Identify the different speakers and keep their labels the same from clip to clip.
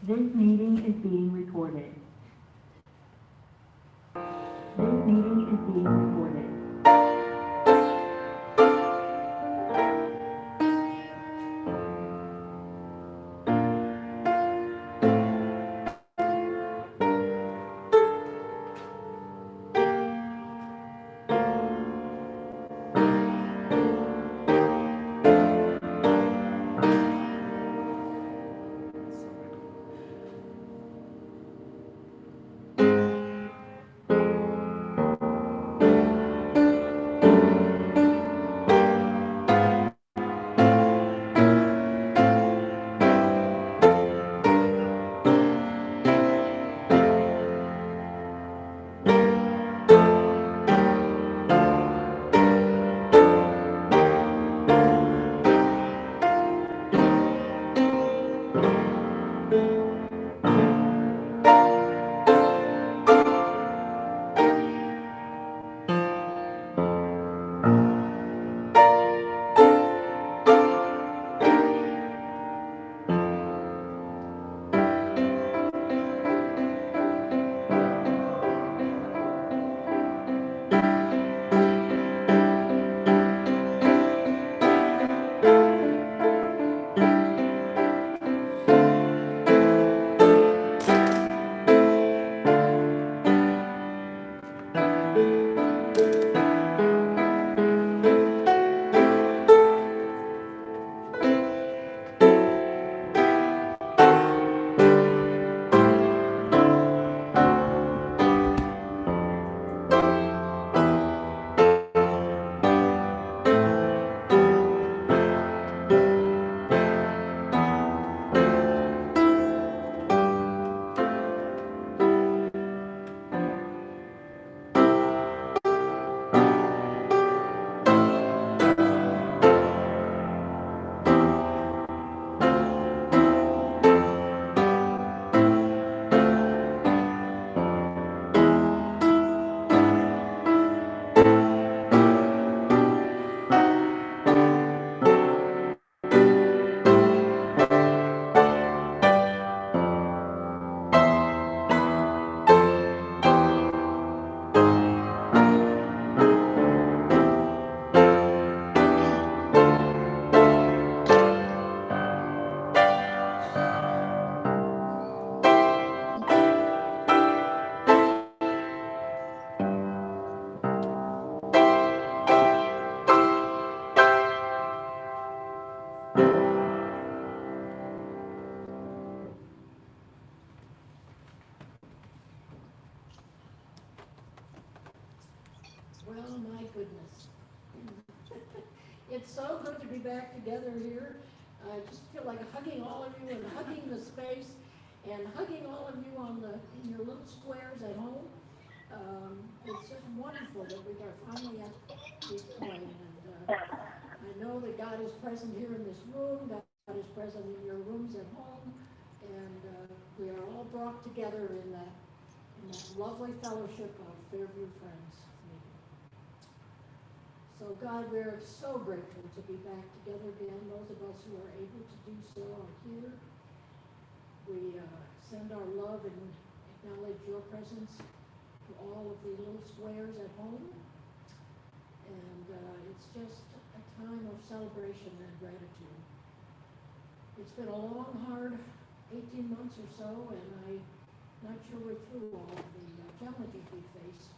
Speaker 1: This meeting is being recorded. This meeting is being recorded.
Speaker 2: Well, my goodness. It's so good to be back together here. I just feel like hugging all of you and hugging the space and hugging all of you in your little squares at home. It's just wonderful that we are finally at this point. And I know that God is present here in this room. God is present in your rooms at home. And we are all brought together in that lovely fellowship of Fairview Friends. So God, we're so grateful to be back together again. Those of us who are able to do so are here. We send our love and acknowledge your presence to all of the little squares at home. And it's just a time of celebration and gratitude. It's been a long, hard 18 months or so, and I'm not sure we're through all of the challenges we face,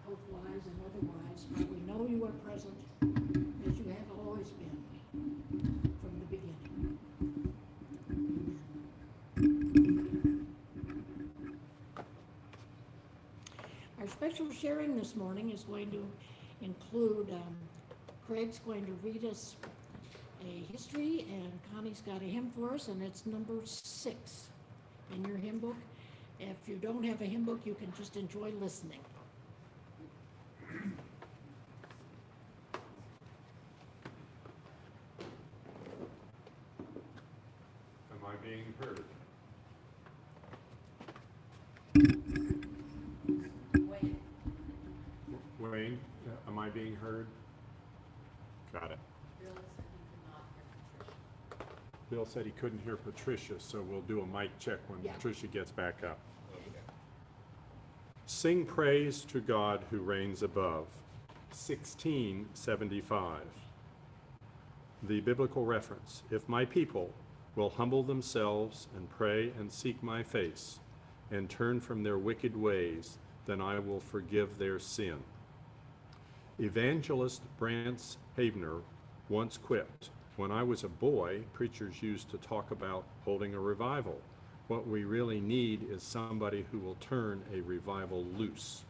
Speaker 2: health-wise and otherwise, but we know you are present as you have always been from the beginning. Our special sharing this morning is going to include, Craig's going to read us a history, and Connie's got a hymn for us, and it's number 6 in your hymn book. If you don't have a hymn book, you can just enjoy listening.
Speaker 3: Am I being heard? Wayne, am I being heard? Got it.
Speaker 4: Bill said he could not hear Patricia.
Speaker 3: Bill said he couldn't hear Patricia, so we'll do a mic check when
Speaker 2: Yeah.
Speaker 3: Patricia gets back up. Sing praise to God who reigns above. 1675. The biblical reference, if my people will humble themselves and pray and seek my face and turn from their wicked ways, then I will forgive their sin. Evangelist Brance Havener once quipped, when I was a boy, preachers used to talk about holding a revival. What we really need is somebody who will turn a revival loose.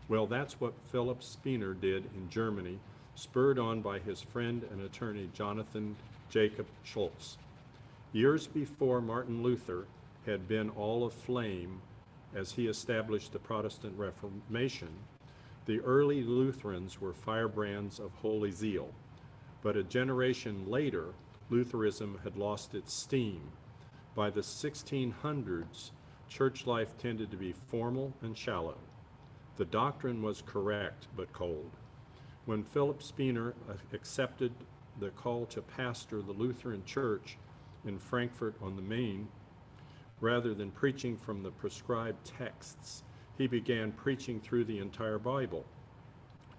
Speaker 3: Well, that's what Philip Spener did in Germany, spurred on by his friend and attorney Jonathan Jacob Schultz. Years before Martin Luther had been all aflame as he established the Protestant Reformation, the early Lutherans were firebrands of holy zeal. But a generation later, Lutheranism had lost its steam. By the 1600s, church life tended to be formal and shallow. The doctrine was correct but cold. When Philip Spener accepted the call to pastor the Lutheran Church in Frankfurt on the Main, rather than preaching from the prescribed texts, he began preaching through the entire Bible,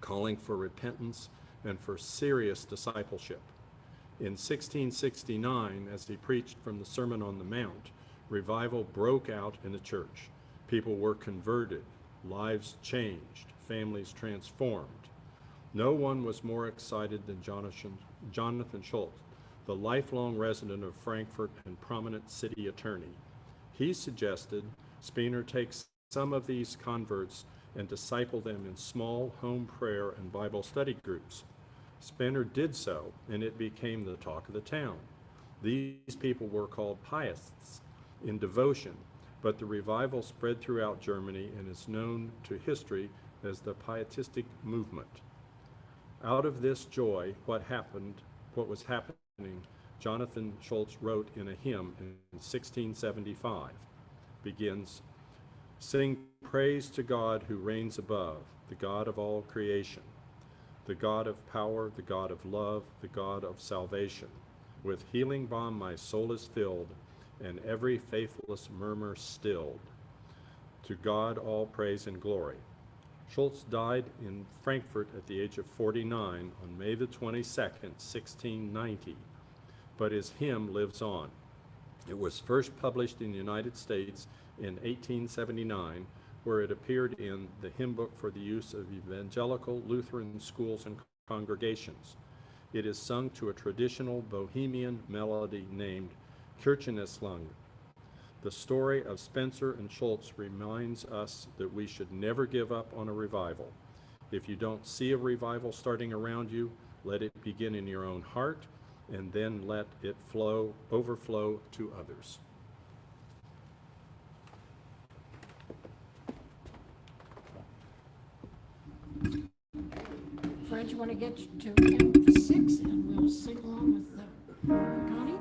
Speaker 3: calling for repentance and for serious discipleship. In 1669, as he preached from the Sermon on the Mount, revival broke out in the church. People were converted, lives changed, families transformed. No one was more excited than Jonathan Schultz, the lifelong resident of Frankfurt and prominent city attorney. He suggested Spener takes some of these converts and disciple them in small home prayer and Bible study groups. Spener did so, and it became the talk of the town. These people were called pietists in devotion, but the revival spread throughout Germany and is known to history as the Pietistic movement. Out of this joy, what was happening, Jonathan Schultz wrote in a hymn in 1675, begins, "Sing praise to God who reigns above, the God of all creation, the God of power, the God of love, the God of salvation. With healing balm my soul is filled, and every faithless murmur stilled. To God all praise and glory." Schultz died in Frankfurt at the age of 49 on May the 22nd, 1690, but his hymn lives on. It was first published in the United States in 1879, where it appeared in the hymn book for the use of evangelical Lutheran schools and congregations. It is sung to a traditional Bohemian melody named Kircheneslang. The story of Spencer and Schultz reminds us that we should never give up on a revival. If you don't see a revival starting around you, let it begin in your own heart, and then let it overflow to others.
Speaker 2: Fred, you want to get to hymn 6 and we'll sing along with Connie?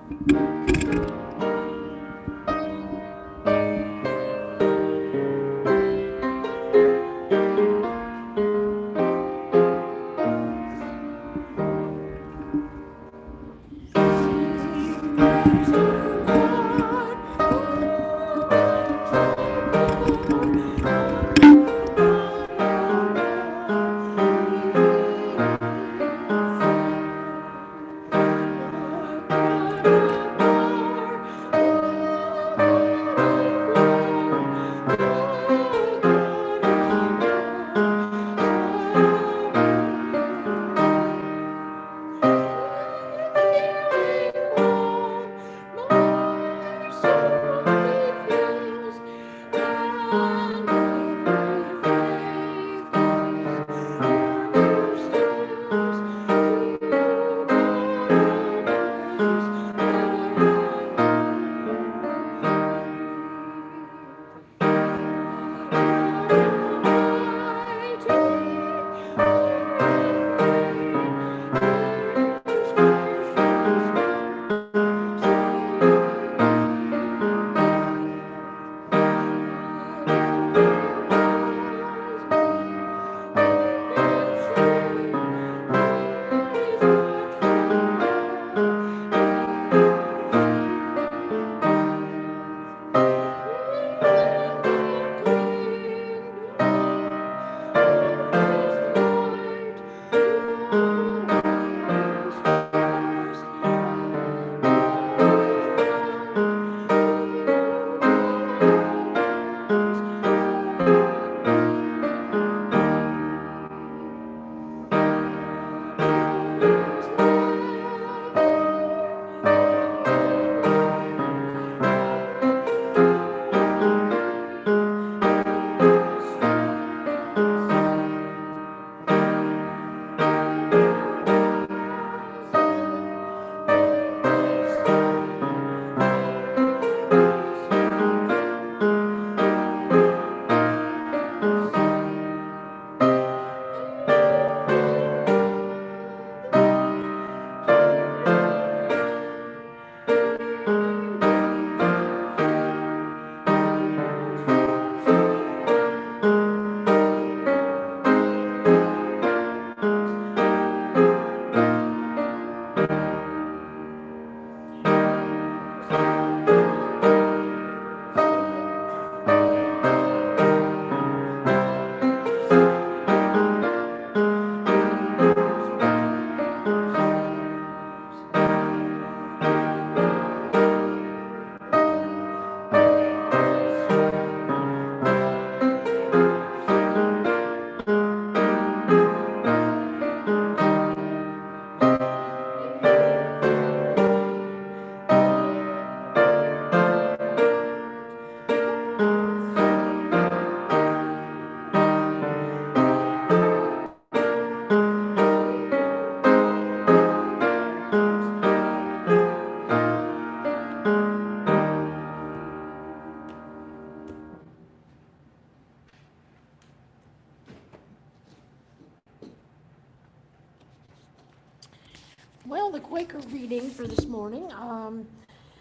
Speaker 2: Well, the Quaker reading for this morning,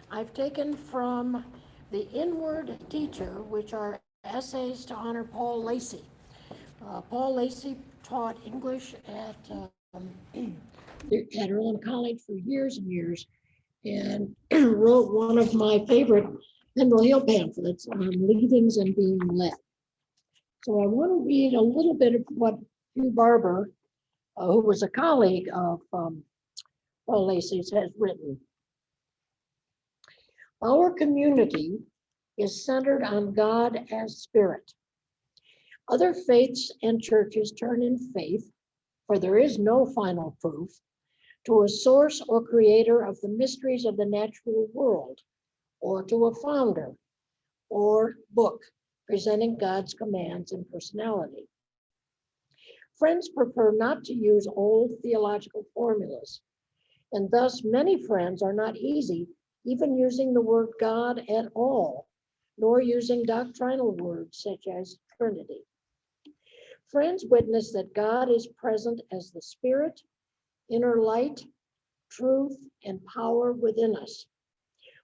Speaker 2: I've taken from The Inward Teacher, which are essays to honor Paul Lacey. Paul Lacey taught English at Rowan College for years and years, and wrote one of my favorite Pendle Hill pamphlets on leavings and being led. So I want to read a little bit of what Hugh Barber, who was a colleague of Paul Lacey's, has written. Our community is centered on God as spirit. Other faiths and churches turn in faith, for there is no final proof, to a source or creator of the mysteries of the natural world, or to a founder or book presenting God's commands and personality. Friends prefer not to use old theological formulas, and thus many friends are not easy even using the word God at all, nor using doctrinal words such as Trinity. Friends witness that God is present as the Spirit, inner light, truth, and power within us,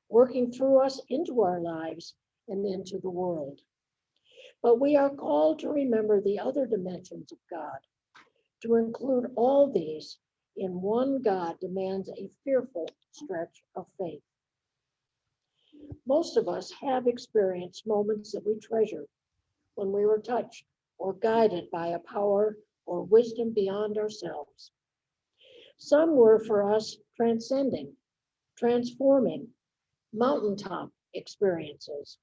Speaker 2: working through us into our lives and into the world. But we are called to remember the other dimensions of God. To include all these in one God demands a fearful stretch of faith. Most of us have experienced moments that we treasure when we were touched or guided by a power or wisdom beyond ourselves. Some were for us transcending, transforming, mountaintop experiences.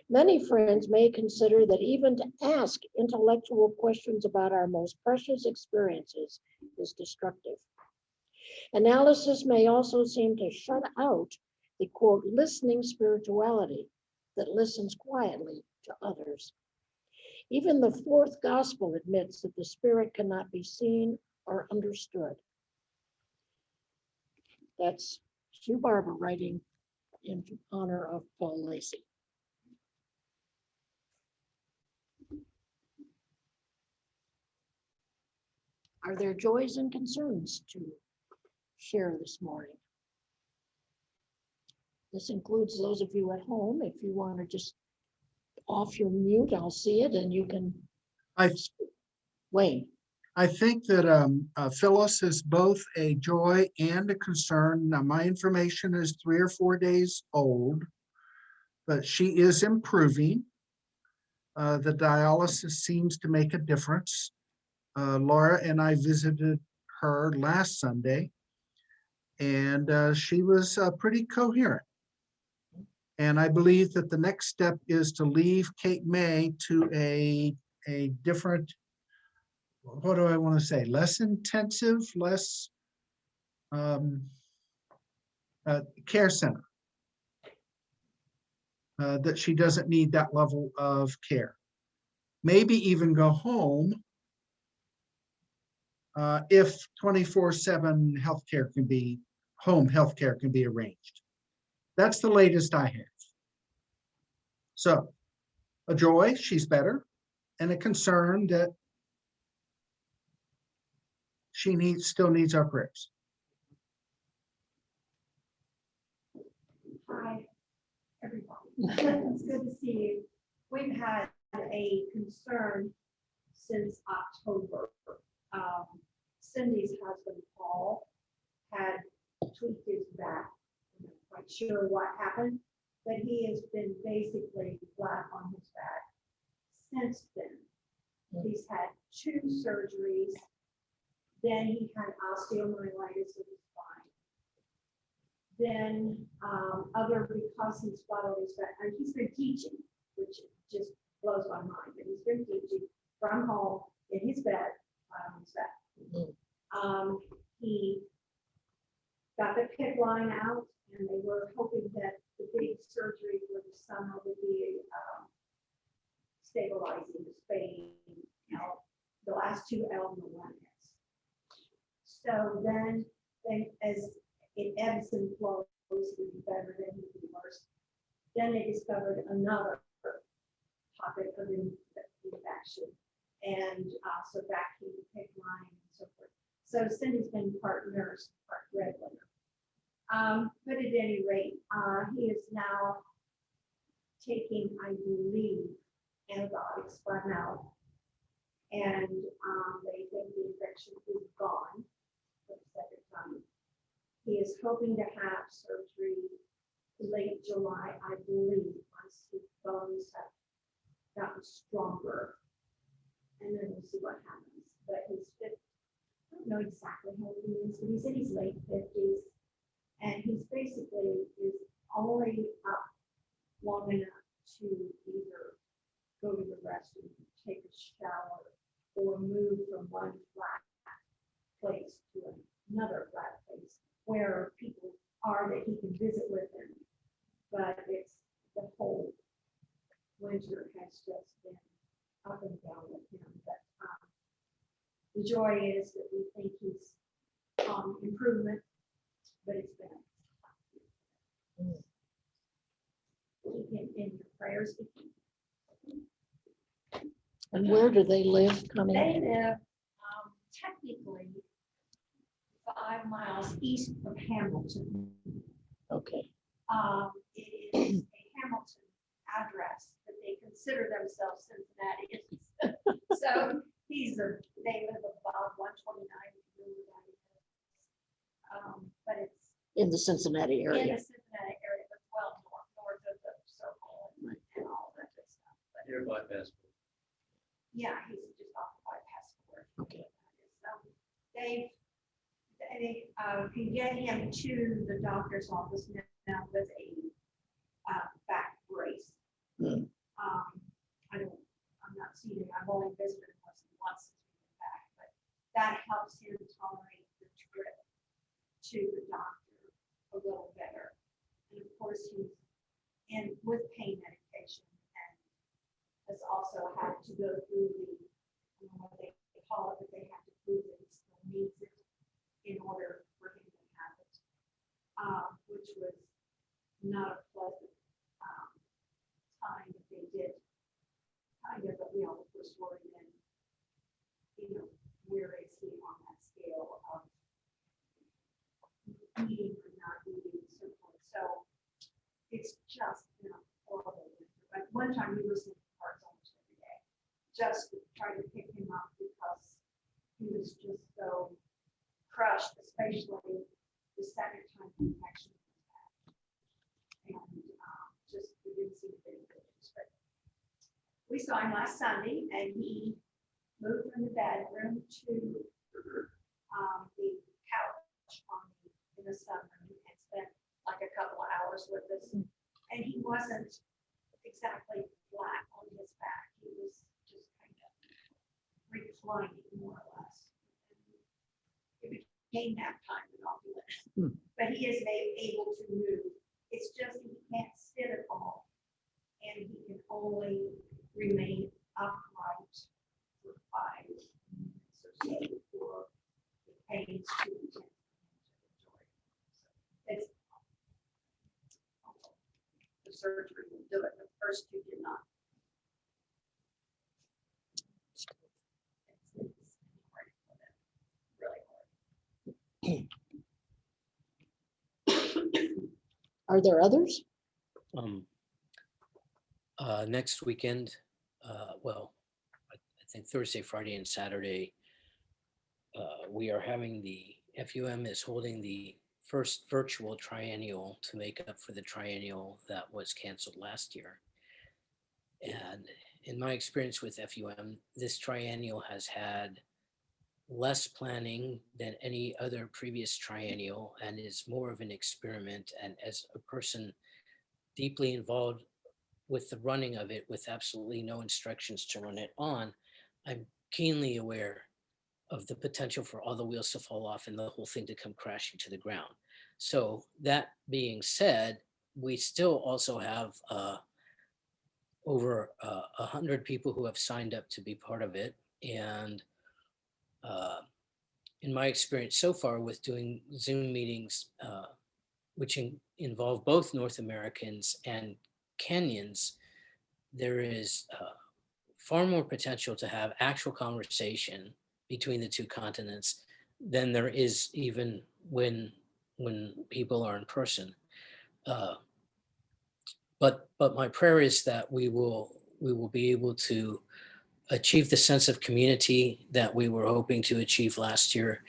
Speaker 2: Many friends may consider that even to ask intellectual questions about our most precious experiences is destructive. Analysis may also seem to shut out the quote, listening spirituality that listens quietly to others. Even the fourth gospel admits that the Spirit cannot be seen or understood. That's Hugh Barber writing in honor of Paul Lacey. Are there joys and concerns to share this morning? This includes those of you at home. If you want to just off your mute, I'll see it and you can. Wayne.
Speaker 4: I think that Phyllis is both a joy and a concern. Now, my information is 3 or 4 days old, but she is improving. The dialysis seems to make a difference. Laura and I visited her last Sunday, and she was pretty coherent. And I believe that the next step is to leave Cape May to a different, what do I want to say, less intensive, less care center. That she doesn't need that level of care. Maybe even go home if 24/7 healthcare can be, home healthcare can be arranged. That's the latest I have. So a joy, she's better, and a concern that she still needs our prayers.
Speaker 5: Hi, everyone. It's good to see you. We've had a concern since October. Cindy's husband, Paul, had tweaked his back. I'm not quite sure what happened, but he has been basically flat on his back since then. He's had 2 surgeries. Then he had osteomyelitis of his spine. Then because he's flat on his back, and he's been teaching, which just blows my mind, but he's been teaching from home in his bed, on his back. He got the PICC line out, and they were hoping that the big surgery for the summer would be stabilizing the spine, the last 2 L and the 1 S. So then as it ebbs and flows, it would be better, then it would be worse. Then they discovered another pocket of infection, and so back to the PICC line and so forth. So Cindy's been part nurse, part breadwinner. But at any rate, he is now taking, I believe, antibiotics by mouth. And they think the infection is gone for the second time. He is hoping to have surgery late July, I believe, once his bones have gotten stronger. And then we'll see what happens. But he's fit. I don't know exactly how old he is, but he's in his late 50s. And he's basically is only up long enough to either go to the restroom, take a shower, or move from one flat place to another flat place where people are that he can visit with them. But it's the whole winter has just been up and down with him. But the joy is that we think he's improvement, but it's been. Keep him in your prayers.
Speaker 6: And where do they live coming?
Speaker 5: They live technically 5 miles east of Hamilton.
Speaker 6: Okay,
Speaker 5: It is a Hamilton address, but they consider themselves Cincinnati. So they live about 129. But it's
Speaker 6: in the Cincinnati
Speaker 5: in
Speaker 6: area.
Speaker 5: the Cincinnati area, but well north of the circle and all that good stuff. But
Speaker 7: Nearby passport.
Speaker 5: yeah, he's just off the bypass board.
Speaker 6: Okay.
Speaker 5: So they can get him to the doctor's office now with a back brace.
Speaker 6: Hmm.
Speaker 5: I'm not seeing him. I've only visited him once since we've been back, but that helps him tolerate the trip to the doctor a little better. And of course, he's in with pain medication and has also had to go through the, I don't know what they call it, but they have to prove that he still needs it in order for him to have it, which was not a pleasant time that they did. Kind of, but we all were worried then, where is he on that scale of eating or not eating and so forth. So it's just been a horrible winter. But one time we were sending cards almost every day, just to try to pick him up because he was just so crushed, especially the second time the infection was back. And just we didn't see the big pictures. But we saw him last Sunday and he moved from the bedroom to the couch in the sunroom and spent like a couple of hours with us. And he wasn't exactly flat on his back. He was just kind of reclining more or less. It became nap time and all he went. But he is able to move. It's just he can't sit at all. And he can only remain upright for 5 minutes or so before the pains to intense. It's the surgery will do it. The first two did not. It's hard for them. Really hard.
Speaker 6: Are there others?
Speaker 7: Next weekend, well, I think Thursday, Friday, and Saturday, we are having FUM is holding the first virtual triennial to make up for the triennial that was canceled last year. And in my experience with FUM, this triennial has had less planning than any other previous triennial and is more of an experiment. And as a person deeply involved with the running of it with absolutely no instructions to run it on, I'm keenly aware of the potential for all the wheels to fall off and the whole thing to come crashing to the ground. So that being said, we still also have over 100 people who have signed up to be part of it. And in my experience so far with doing Zoom meetings, which involve both North Americans and Kenyans, there is far more potential to have actual conversation between the two continents than there is even when people are in person. But my prayer is that we will be able to achieve the sense of community that we were hoping to achieve last year,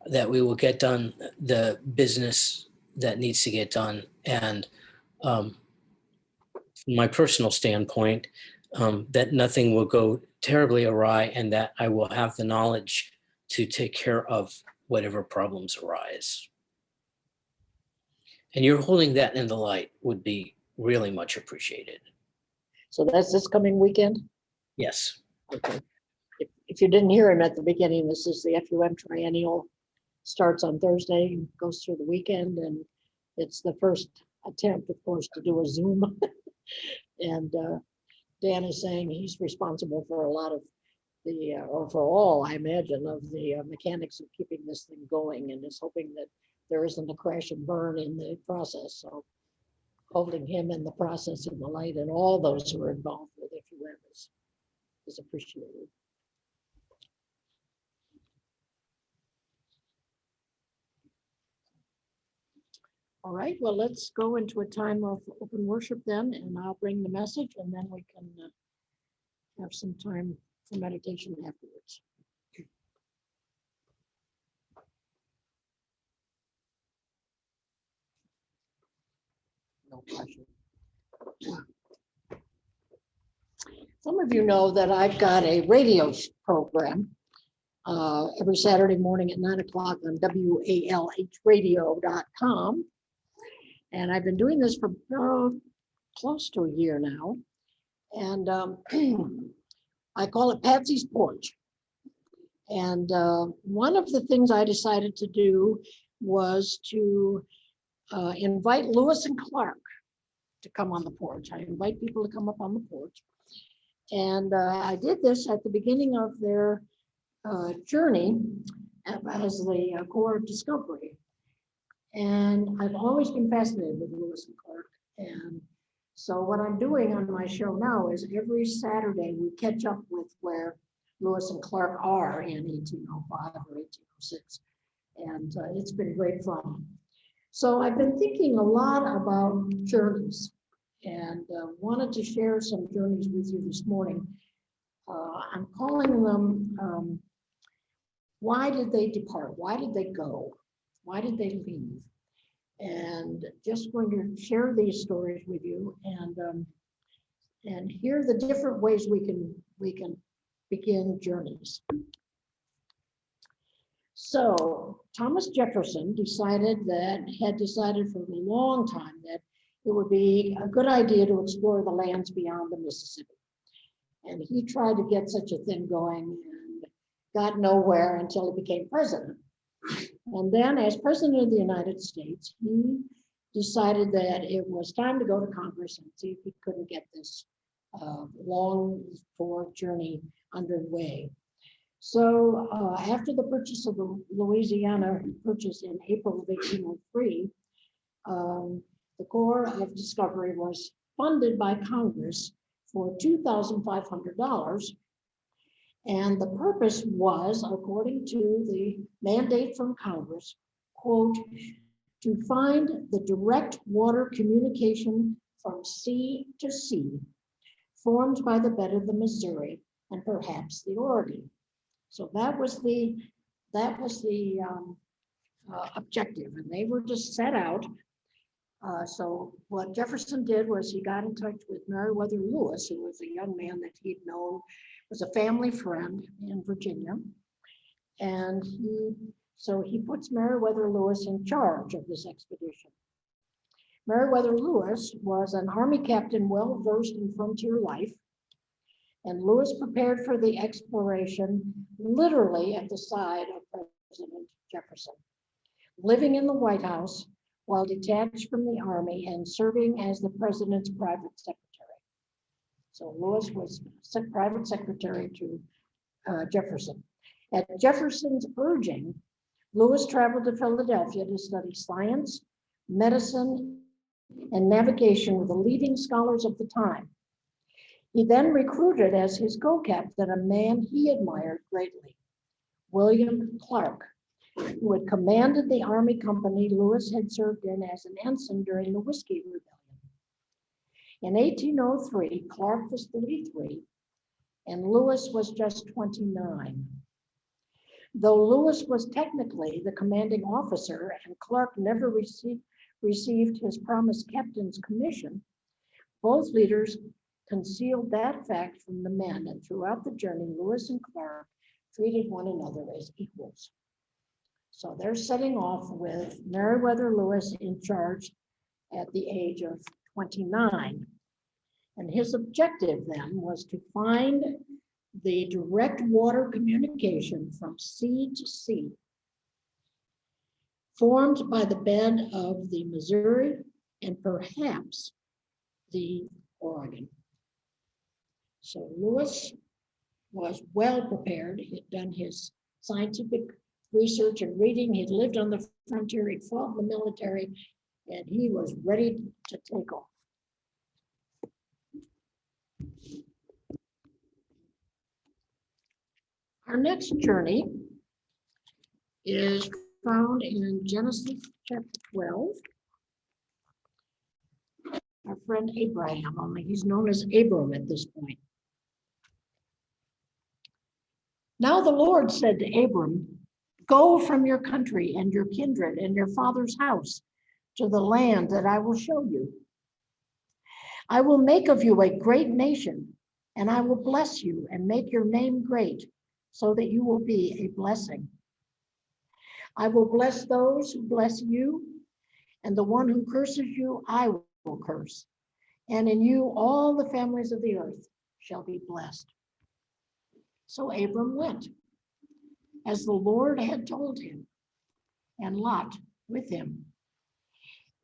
Speaker 7: that we will get done the business that needs to get done. And from my personal standpoint, that nothing will go terribly awry, and that I will have the knowledge to take care of whatever problems arise. And you're holding that in the light would be really much appreciated.
Speaker 6: So that's this coming weekend?
Speaker 7: Yes.
Speaker 6: Okay. If you didn't hear him at the beginning, this is the FUM triennial, starts on Thursday, goes through the weekend, and it's the first attempt, of course, to do a Zoom. And Dan is saying he's responsible for a lot of the, or for all, I imagine, of the mechanics of keeping this thing going, and is hoping that there isn't a crash and burn in the process. So holding him in the process in the light, and all those who are involved with FUM is appreciated. All right, well, let's go into a time of open worship then, and I'll bring the message, and then we can have some time for meditation afterwards. No pressure. Some of you know that I've got a radio program every Saturday morning at 9 o'clock on WALHradio.com. And I've been doing this for close to a year now. And I call it Patsy's Porch. And one of the things I decided to do was to invite Lewis and Clark to come on the porch. I invite people to come up on the porch. And I did this at the beginning of their journey as the Corps of Discovery. And I've always been fascinated with Lewis and Clark. And so what I'm doing on my show now is every Saturday we catch up with where Lewis and Clark are in 1805 or 1806. And it's been great fun. So I've been thinking a lot about journeys, and wanted to share some journeys with you this morning. I'm calling them, why did they depart? Why did they go? Why did they leave? And just going to share these stories with you, and hear the different ways we can begin journeys. So Thomas Jefferson had decided for a long time that it would be a good idea to explore the lands beyond the Mississippi. And he tried to get such a thing going and got nowhere until he became president. And then as president of the United States, he decided that it was time to go to Congress and see if he couldn't get this long for journey underway. So after the purchase of the Louisiana Purchase in April of 1803, the Corps of Discovery was funded by Congress for $2,500. And the purpose was, according to the mandate from Congress, quote, to find the direct water communication from sea to sea formed by the bed of the Missouri and perhaps the Oregon. So that was the objective, and they were just set out. So what Jefferson did was he got in touch with Meriwether Lewis, who was a young man that he'd known, was a family friend in Virginia. And he puts Meriwether Lewis in charge of this expedition. Meriwether Lewis was an Army captain well-versed in frontier life, and Lewis prepared for the exploration literally at the side of President Jefferson, living in the White House while detached from the Army and serving as the president's private secretary. So Lewis was private secretary to Jefferson. At Jefferson's urging, Lewis traveled to Philadelphia to study science, medicine, and navigation with the leading scholars of the time. He then recruited as his co-captain a man he admired greatly, William Clark, who had commanded the army company Lewis had served in as an ensign during the Whiskey Rebellion. In 1803, Clark was 33 and Lewis was just 29. Though Lewis was technically the commanding officer and Clark never received his promised captain's commission, both leaders concealed that fact from the men, and throughout the journey, Lewis and Clark treated one another as equals. So they're setting off with Meriwether Lewis in charge at the age of 29. And his objective then was to find the direct water communication from sea to sea, formed by the bed of the Missouri and perhaps the Oregon. So Lewis was well prepared. He had done his scientific research and reading. He'd lived on the frontier, he'd fought in the military, and he was ready to take off. Our next journey is found in Genesis chapter 12. Our friend Abraham, only he's known as Abram at this point. Now the Lord said to Abram, "Go from your country and your kindred and your father's house to the land that I will show you. I will make of you a great nation, and I will bless you and make your name great, so that you will be a blessing. I will bless those who bless you, and the one who curses you, I will curse. And in you, all the families of the earth shall be blessed." So Abram went, as the Lord had told him, and Lot with him.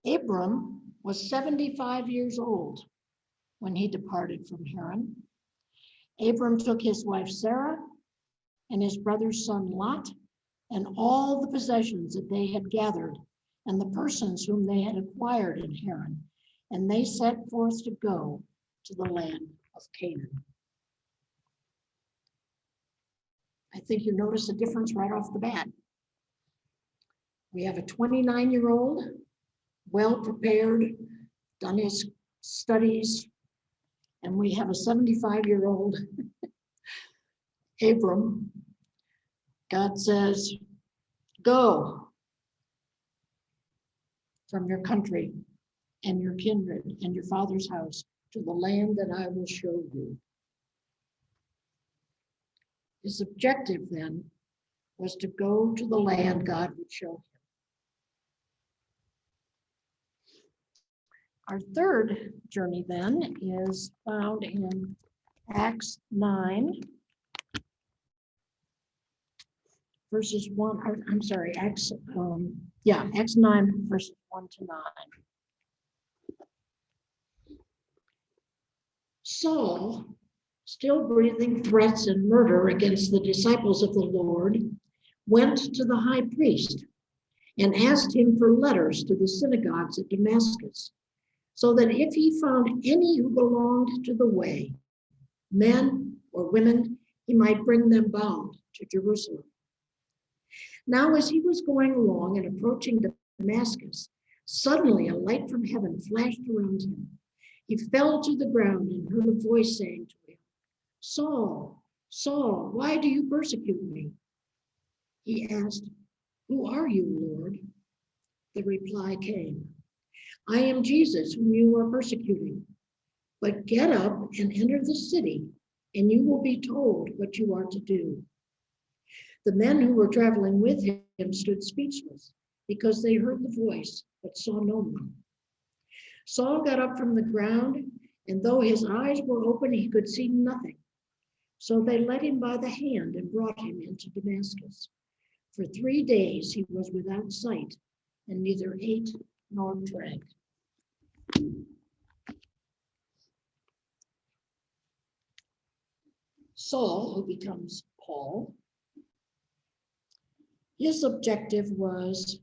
Speaker 6: Abram was 75 years old when he departed from Haran. Abram took his wife Sarah and his brother's son Lot, and all the possessions that they had gathered, and the persons whom they had acquired in Haran, and they set forth to go to the land of Canaan. I think you notice a difference right off the bat. We have a 29-year-old, well prepared, done his studies, and we have a 75-year-old Abram. God says, "Go from your country and your kindred and your father's house to the land that I will show you." His objective then was to go to the land God would show him. Our third journey then is found in Acts 9, verses 1, I'm sorry, Acts 9, verses 1 to 9. Saul, still breathing threats and murder against the disciples of the Lord, went to the high priest and asked him for letters to the synagogues at Damascus, so that if he found any who belonged to the way, men or women, he might bring them bound to Jerusalem. Now, as he was going along and approaching Damascus, suddenly a light from heaven flashed around him. He fell to the ground and heard a voice saying to him, "Saul, Saul, why do you persecute me?" He asked, "Who are you, Lord?" The reply came, "I am Jesus, whom you are persecuting. But get up and enter the city, and you will be told what you are to do." The men who were traveling with him stood speechless, because they heard the voice, but saw no one. Saul got up from the ground, and though his eyes were open, he could see nothing. So they led him by the hand and brought him into Damascus. For 3 days he was without sight, and neither ate nor drank. Saul, who becomes Paul, his objective was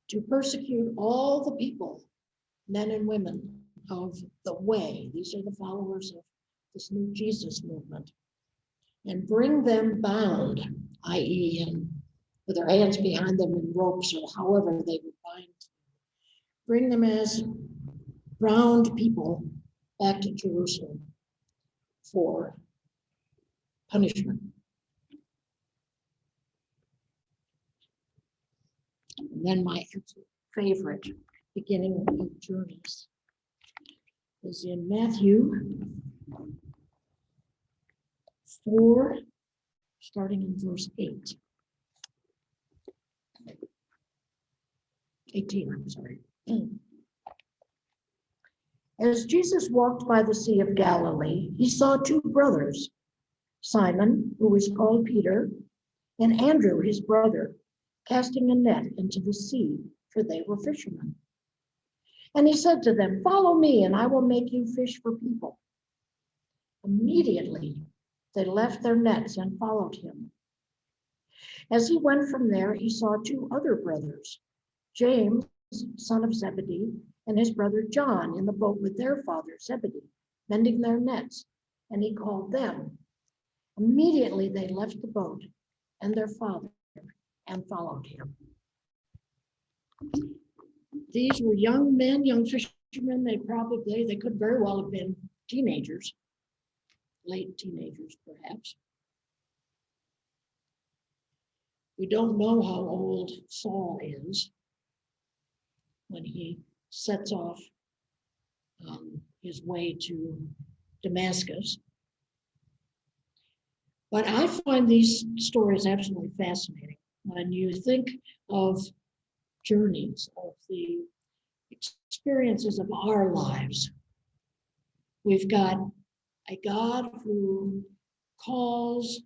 Speaker 6: to persecute all the people, men and women of the way. These are the followers of this new Jesus movement, and bring them bound, i.e. in with their hands behind them in ropes or however they would bind, bring them as bound people back to Jerusalem for punishment. And then my absolute favorite beginning of journeys is in Matthew 4, starting in verse 18, I'm sorry. As Jesus walked by the Sea of Galilee, he saw two brothers, Simon, who was called Peter, and Andrew, his brother, casting a net into the sea, for they were fishermen. And he said to them, "Follow me, and I will make you fish for people." Immediately, they left their nets and followed him. As he went from there, he saw two other brothers, James, son of Zebedee, and his brother John in the boat with their father Zebedee, mending their nets, and he called them. Immediately they left the boat and their father and followed him. These were young men, young fishermen. They could very well have been teenagers, late teenagers perhaps. We don't know how old Saul is when he sets off his way to Damascus. But I find these stories absolutely fascinating when you think of journeys, of the experiences of our lives. We've got a God who calls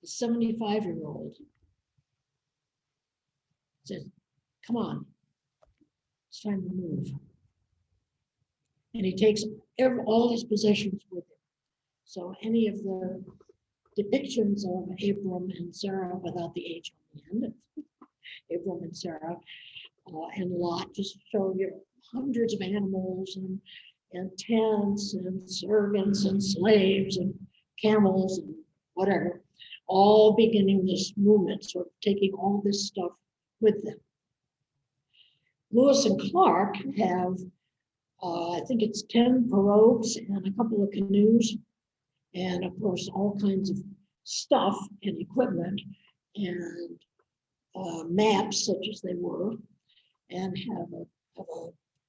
Speaker 6: a 75-year-old, says, "Come on, it's time to move." And he takes all his possessions with him. So any of the depictions of Abram and Sarah without the H on the end, Abram and Sarah and Lot, just show you hundreds of animals and tents and servants and slaves and camels and whatever, all beginning this movement, sort of taking all this stuff with them. Lewis and Clark have, I think it's 10 pirogues and a couple of canoes, and of course all kinds of stuff and equipment and maps, such as they were, and have a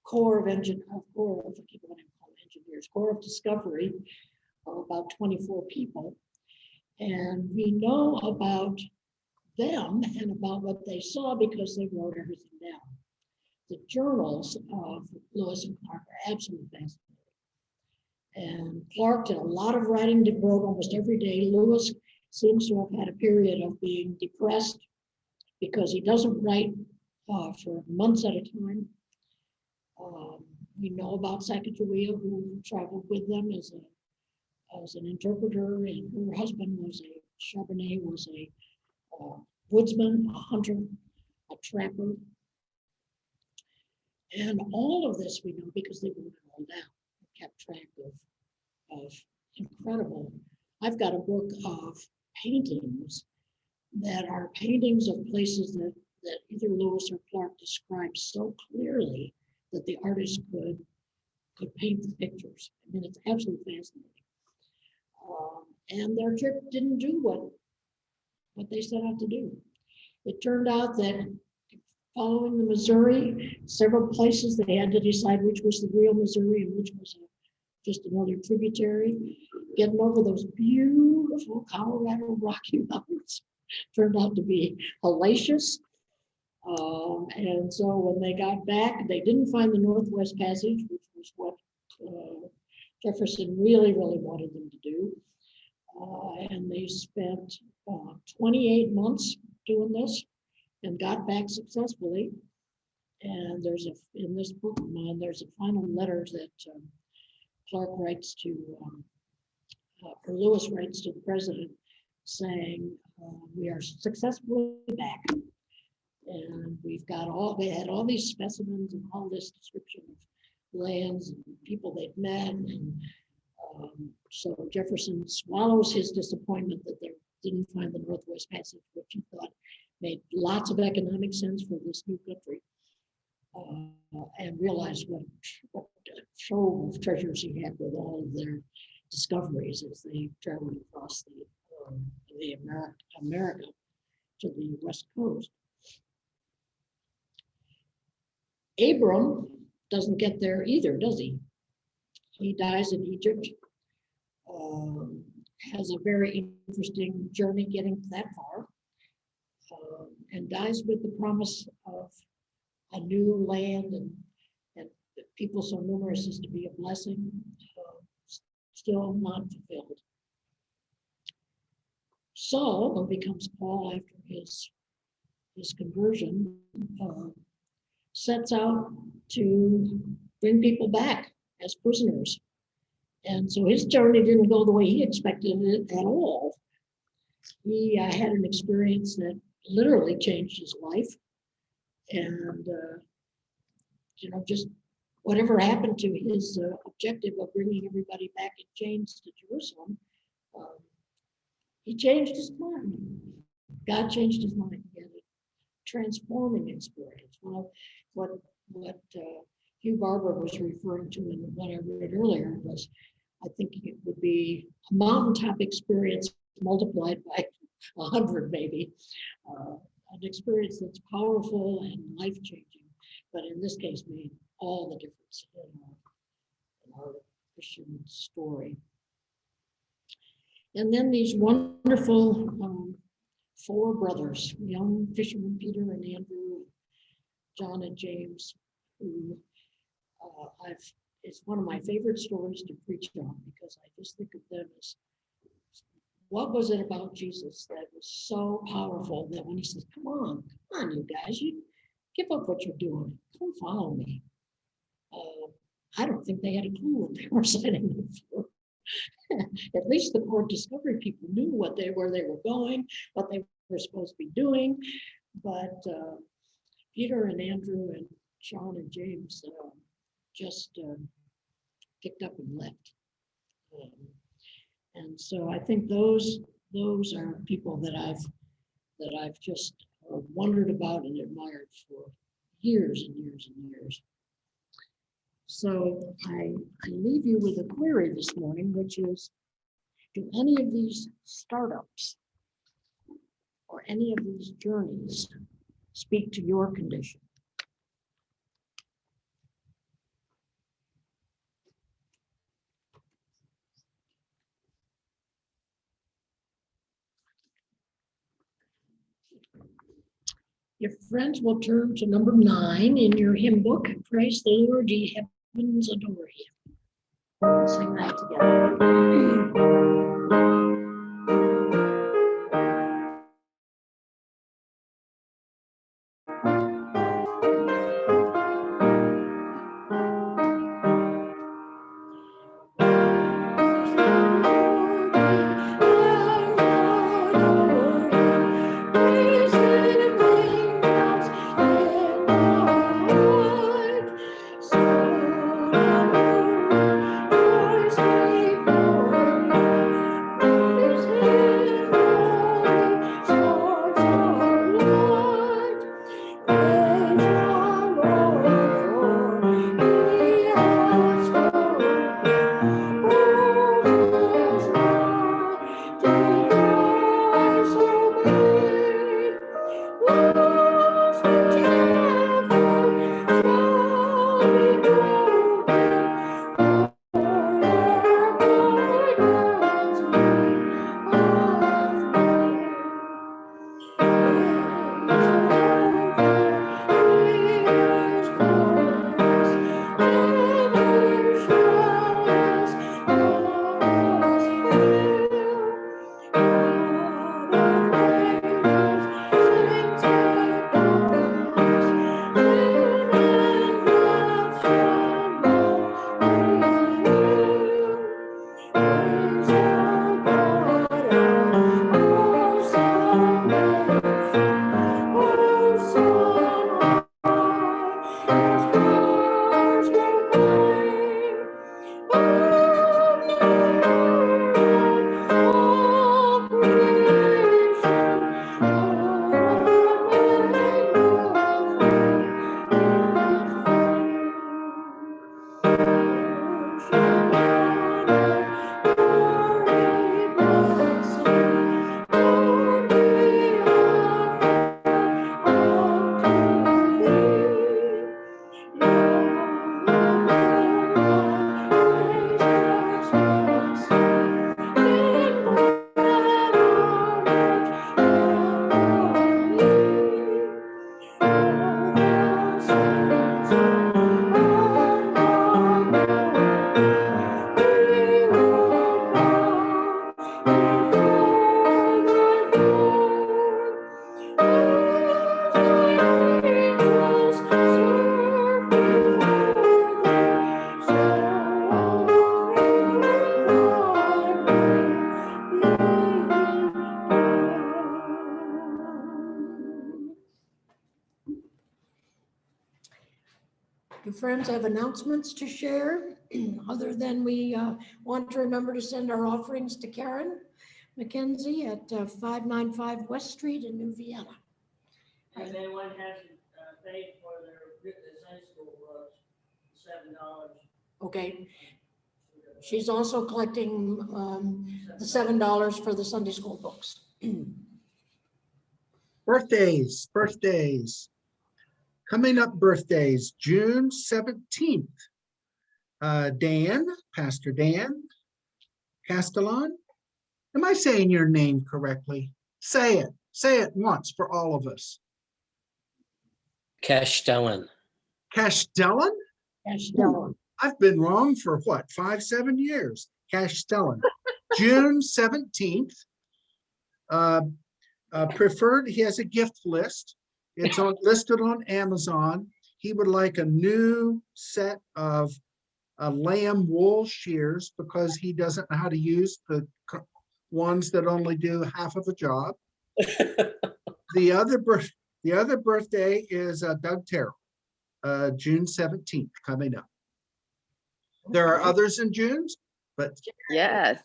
Speaker 6: corps of discovery of about 24 people. And we know about them and about what they saw because they wrote everything down. The journals of Lewis and Clark are absolutely fascinating. And Clark did a lot of writing, wrote almost every day. Lewis seems to have had a period of being depressed because he doesn't write for months at a time. We know about Sacagawea, who traveled with them as an interpreter, and her husband was Charbonnet was a woodsman, a hunter, a trapper. And all of this we know because they wrote it all down, kept track of incredible. I've got a book of paintings that are paintings of places that either Lewis or Clark described so clearly that the artist could paint the pictures. I mean, it's absolutely fascinating. And their trip didn't do what they set out to do. It turned out that following the Missouri, several places they had to decide which was the real Missouri and which was just another tributary. Getting over those beautiful Colorado Rocky Mountains turned out to be hellacious. And so when they got back, they didn't find the Northwest Passage, which was what Jefferson really, really wanted them to do. And they spent 28 months doing this and got back successfully. And in this book of mine, there's a final letter that Clark writes to, or Lewis writes to the president saying, we are successfully back. And they had all these specimens and all this description of lands and people they'd met. And so Jefferson swallows his disappointment that they didn't find the Northwest Passage, which he thought made lots of economic sense for this new country, and realized what trove of treasures he had with all of their discoveries as they traveled across the America to the West Coast. Abram doesn't get there either, does he? He dies in Egypt. Has a very interesting journey getting that far, and dies with the promise of a new land and people so numerous as to be a blessing, still not fulfilled. Saul, who becomes Paul after his conversion, sets out to bring people back as prisoners. And so his journey didn't go the way he expected it at all. He had an experience that literally changed his life. And, just whatever happened to his objective of bringing everybody back in chains to Jerusalem, he changed his mind. God changed his mind. He had a transforming experience. Well, what Hugh Barber was referring to in what I read earlier was, I think it would be a mountaintop experience multiplied by 100 maybe, an experience that's powerful and life-changing, but in this case made all the difference in our Christian story. And then these wonderful 4 brothers, young fishermen, Peter and Andrew, John and James, who it's one of my favorite stories to preach on, because I just think of them as, what was it about Jesus that was so powerful that when he says, come on, you guys, you give up what you're doing, come follow me. I don't think they had a clue what they were signing up for. At least the core discovery people knew where they were going, what they were supposed to be doing. But Peter and Andrew and John and James just picked up and left. And so I think those are people that I've just wondered about and admired for years and years and years. So I leave you with a query this morning, which is, do any of these startups or any of these journeys speak to your condition? Your friends will turn to number 9 in your hymn book. Praise the Lord, ye heavens adore him. We'll sing that together. So friends have announcements to share, other than we want to remember to send our offerings to Karen McKenzie at 595 West Street in New Vienna.
Speaker 8: If anyone hasn't paid for their Sunday school books, $7.
Speaker 6: Okay. She's also collecting the $7 for the Sunday school books.
Speaker 4: Birthdays. Coming up birthdays, June 17th. Pastor Dan Castellan. Am I saying your name correctly? Say it once for all of us.
Speaker 7: Castellan.
Speaker 4: Castellan?
Speaker 6: Castellan.
Speaker 4: I've been wrong for what, 5-7 years? Castellan. June 17th. Preferred, he has a gift list. It's listed on Amazon. He would like a new set of lamb wool shears because he doesn't know how to use the ones that only do half of a job. The other birthday is Doug Terrell, June 17th, coming up. There are others in June, but
Speaker 9: Yes.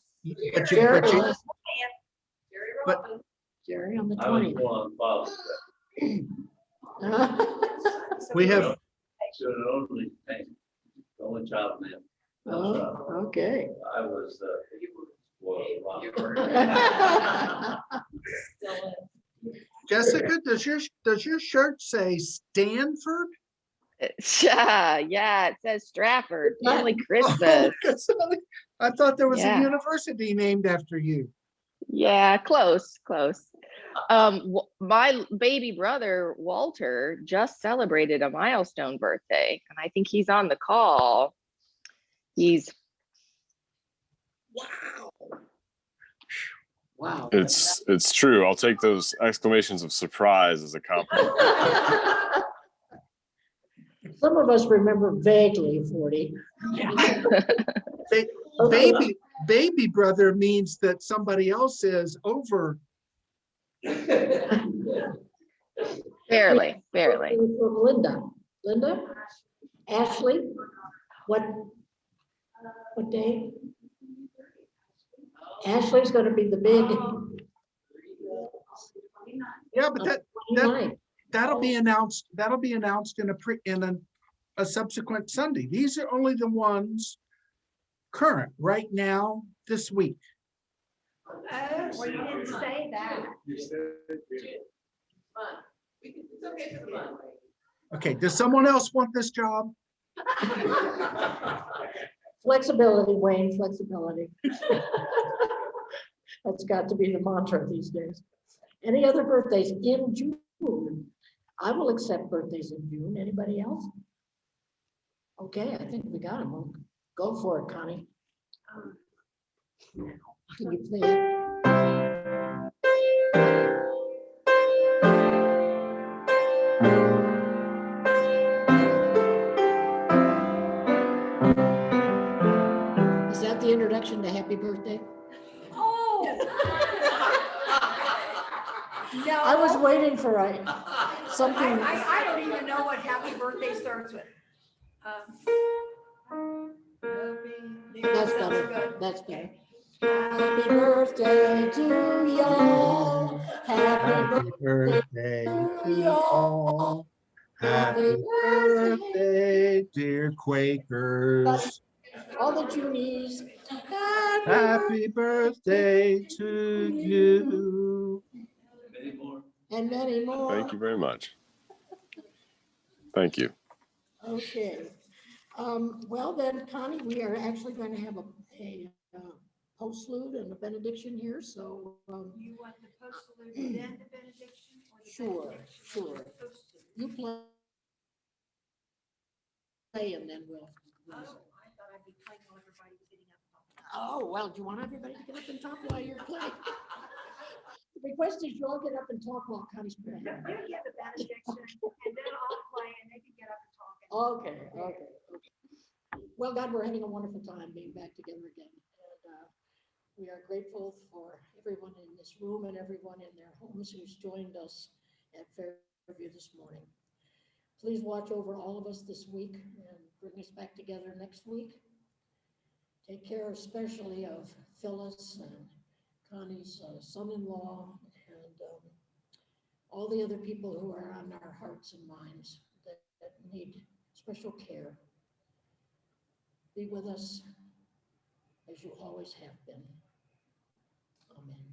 Speaker 6: Jerry on the
Speaker 10: I was
Speaker 6: 20th.
Speaker 10: born Father's Day.
Speaker 4: we have,
Speaker 10: So the only thing, the only child man.
Speaker 6: Oh, okay.
Speaker 10: I was well,
Speaker 4: Jessica, does your shirt say Stanford?
Speaker 9: Yeah, it says Stratford, Family Christmas.
Speaker 4: I thought there was a
Speaker 9: Yeah.
Speaker 4: university named after you.
Speaker 9: Yeah, close. My baby brother, Walter, just celebrated a milestone birthday, and I think he's on the call. He's
Speaker 6: Wow.
Speaker 11: It's true. I'll take those exclamations of surprise as a compliment.
Speaker 6: Some of us remember vaguely 40.
Speaker 4: Baby brother means that somebody else is over.
Speaker 9: barely.
Speaker 6: Linda, Ashley, what day? Ashley's going to be the big.
Speaker 4: Yeah, but that'll be announced. That'll be announced in a subsequent Sunday. These are only the ones current right now this week.
Speaker 5: Well, you didn't say that.
Speaker 8: It's okay for the month.
Speaker 4: Okay, does someone else want this job?
Speaker 6: Flexibility, Wayne, flexibility. That's got to be the mantra these days. Any other birthdays in June? I will accept birthdays in June. Anybody else? Okay, I think we got them. Go for it, Connie. Can you play it? Is that the introduction to Happy Birthday?
Speaker 2: Oh. No.
Speaker 6: I was waiting for something.
Speaker 2: I don't even know what happy birthday starts with.
Speaker 6: That's better. That's better. Happy birthday to y'all. Happy
Speaker 4: birthday to all. Happy birthday, dear Quakers.
Speaker 6: all the Junies.
Speaker 4: Happy birthday to you.
Speaker 6: And many more.
Speaker 11: Thank you very much. Thank you.
Speaker 6: Okay. Well then, Connie, we are actually going to have a postlude and a benediction here, so.
Speaker 2: You want the postlude and then the benediction? Or the
Speaker 6: Sure,
Speaker 2: benediction
Speaker 6: sure.
Speaker 2: and the postlude?
Speaker 6: You play and then we'll.
Speaker 2: Oh, I thought I'd be playing while everybody was getting up.
Speaker 6: Oh, well, do you want everybody to get up and talk while you're playing? The request is you all get up and talk while Connie's playing.
Speaker 5: You get the benediction, and then I'll play, and they can get up and talk.
Speaker 6: Okay. Well, God, we're having a wonderful time being back together again. And we are grateful for everyone in this room and everyone in their homes who's joined us at Fairview this morning.
Speaker 2: Please watch over all of us this week and bring us back together next week. Take care especially of Phyllis and Connie's son-in-law and all the other people who are on our hearts and minds that need special care. Be with us as you always have been. Amen.